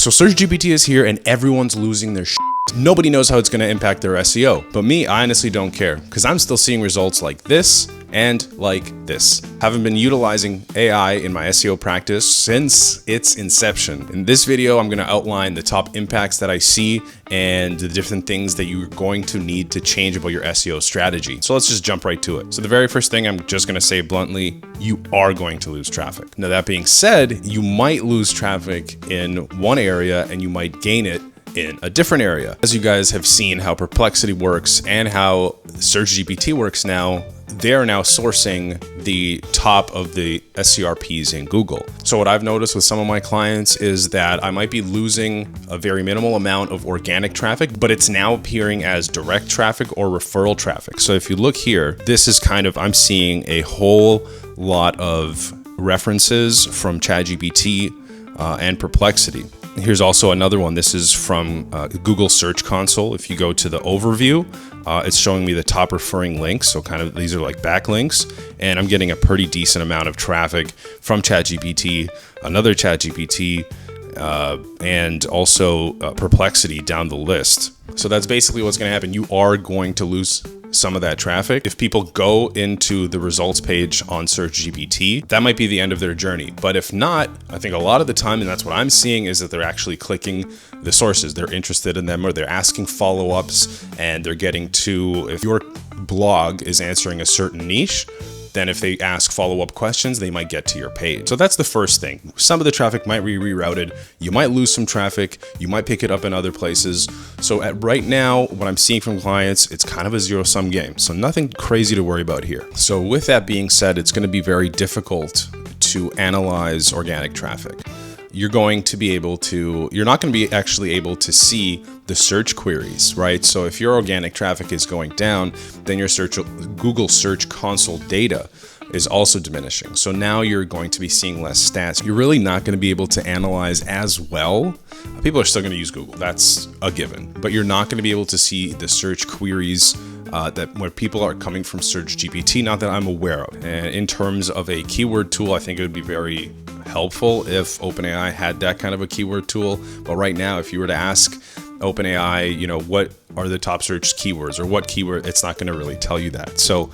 So SearchGPT is here and everyone's losing their shit. Nobody knows how it's going to impact their SEO. But me, I honestly don't care because I'm still seeing results like this and like this. Haven't been utilizing AI in my SEO practice since its inception. In this video, I'm going to outline the top impacts that I see and the different things that you're going to need to change about your SEO strategy. So let's just jump right to it. So the very first thing I'm just going to say bluntly, you are going to lose traffic. Now that being said, you might lose traffic in one area and you might gain it in a different area. As you guys have seen how Perplexity works and how SearchGPT works now, they're now sourcing the top of the SERPs in Google. So what I've noticed with some of my clients is that I might be losing a very minimal amount of organic traffic, but it's now appearing as direct traffic or referral traffic. So if you look here, this is kind of, I'm seeing a whole lot of references from ChatGPT and Perplexity. Here's also another one. This is from Google Search Console. If you go to the overview, it's showing me the top referring links. So kind of these are like backlinks, and I'm getting a pretty decent amount of traffic from ChatGPT, another ChatGPT, and also Perplexity down the list. So that's basically what's going to happen. You are going to lose some of that traffic. If people go into the results page on SearchGPT, that might be the end of their journey. But if not, I think a lot of the time, and that's what I'm seeing, is that they're actually clicking the sources. They're interested in them, or they're asking follow-ups, and they're getting to, if your blog is answering a certain niche, then if they ask follow-up questions, they might get to your page. So that's the first thing. Some of the traffic might be rerouted. You might lose some traffic. You might pick it up in other places. So right now, what I'm seeing from clients, it's kind of a zero-sum game. So nothing crazy to worry about here. So with that being said, it's going to be very difficult to analyze organic traffic. You're not going to be actually able to see the search queries, right? So if your organic traffic is going down, then your Google Search Console data is also diminishing. So now you're going to be seeing less stats. You're really not going to be able to analyze as well. People are still going to use Google. That's a given. But you're not going to be able to see the search queries where people are coming from SearchGPT, not that I'm aware of. And in terms of a keyword tool, I think it would be very helpful if OpenAI had that kind of a keyword tool. But right now, if you were to ask OpenAI, what are the top search keywords or what keyword, it's not going to really tell you that. So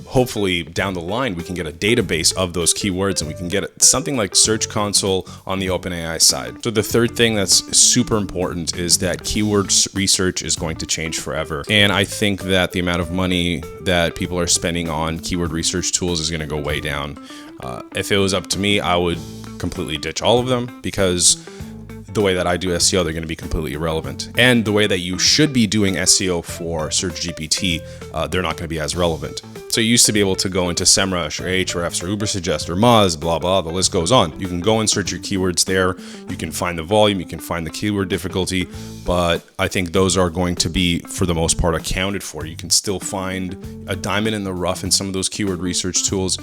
hopefully down the line, we can get a database of those keywords and we can get something like Search Console on the OpenAI side. So the third thing that's super important is that keyword research is going to change forever. And I think that the amount of money that people are spending on keyword research tools is going to go way down. If it was up to me, I would completely ditch all of them because the way that I do SEO, they're going to be completely irrelevant. And the way that you should be doing SEO for SearchGPT, they're not going to be as relevant. So you used to be able to go into SEMrush or Ahrefs or Ubersuggest or Moz, blah, blah, the list goes on. You can go and search your keywords there. You can find the volume, you can find the keyword difficulty, but I think those are going to be, for the most part, accounted for. You can still find a diamond in the rough in some of those keyword research tools,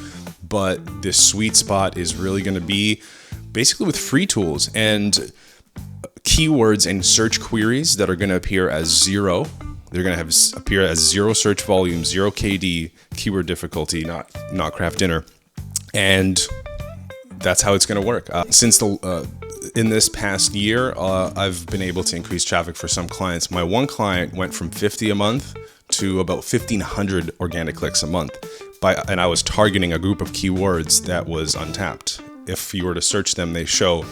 but the sweet spot is really going to be basically with free tools and keywords and search queries that are going to appear as zero. They're going to appear as zero search volume, zero KD, keyword difficulty, not craft dinner. And that's how it's going to work. In this past year, I've been able to increase traffic for some clients. My one client went from 50 a month to about 1,500 organic clicks a month. And I was targeting a group of keywords that was untapped. If you were to search them, they show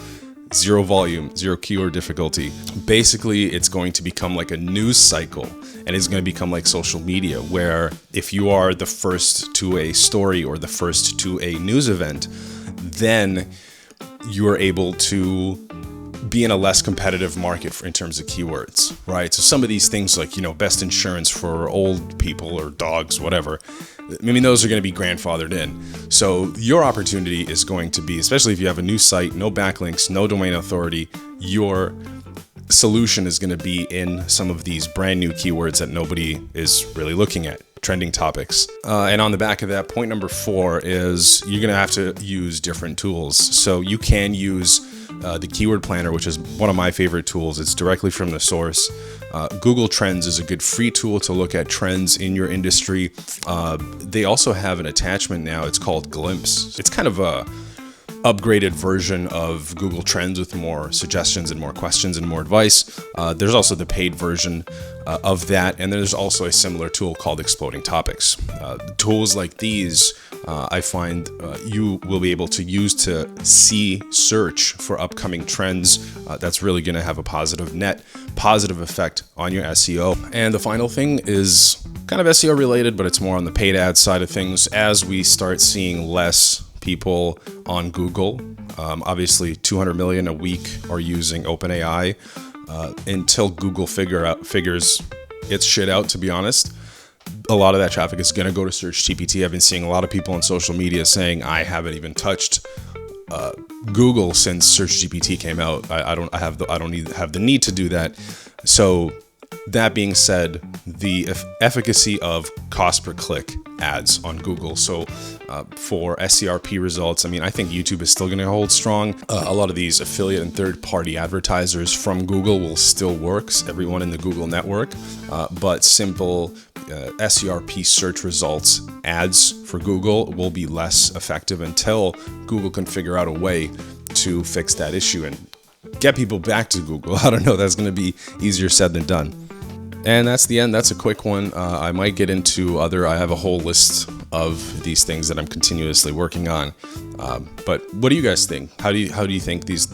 zero volume, zero keyword difficulty. Basically, it's going to become like a news cycle, and it's going to become like social media, where if you are the first to a story or the first to a news event, then you are able to be in a less competitive market in terms of keywords, right? So some of these things like, best insurance for old people or dogs, whatever, those are going to be grandfathered in. So your opportunity is going to be, especially if you have a new site, no backlinks, no domain authority, your solution is going to be in some of these brand new keywords that nobody is really looking at, trending topics. And on the back of that, point number 4 is you're going to have to use different tools. So you can use the Keyword Planner, which is one of my favorite tools. It's directly from the source. Google Trends is a good free tool to look at trends in your industry. They also have an attachment now. It's called Glimpse. It's kind of upgraded version of Google Trends with more suggestions and more questions and more advice. There's also the paid version of that, and there's also a similar tool called Exploding Topics. Tools like these, I find you will be able to use to search for upcoming trends. That's really going to have a positive effect on your SEO. And the final thing is kind of SEO related, but it's more on the paid ad side of things. As we start seeing less people on Google, obviously 200 million a week are using OpenAI. Until Google figures its shit out, to be honest, a lot of that traffic is going to go to SearchGPT. I've been seeing a lot of people on social media saying I haven't even touched Google since SearchGPT came out. I don't have the need to do that. So that being said, the efficacy of cost per click ads on Google. So for SERP results, I mean, I think YouTube is still going to hold strong. A lot of these affiliate and third-party advertisers from Google will still work, everyone in the Google network, but simple SERP search results ads for Google will be less effective until Google can figure out a way to fix that issue and get people back to Google. I don't know, that's going to be easier said than done. And that's the end. That's a quick one. I might get into I have a whole list of these things that I'm continuously working on. But what do you guys think? How do you think these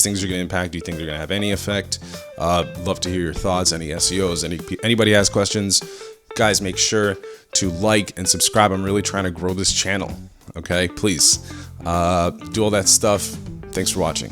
things are going to impact? Do you think they're going to have any effect? Love to hear your thoughts. Any SEOs? Anybody has questions? Guys, make sure to like and subscribe. I'm really trying to grow this channel. Okay, please do all that stuff. Thanks for watching.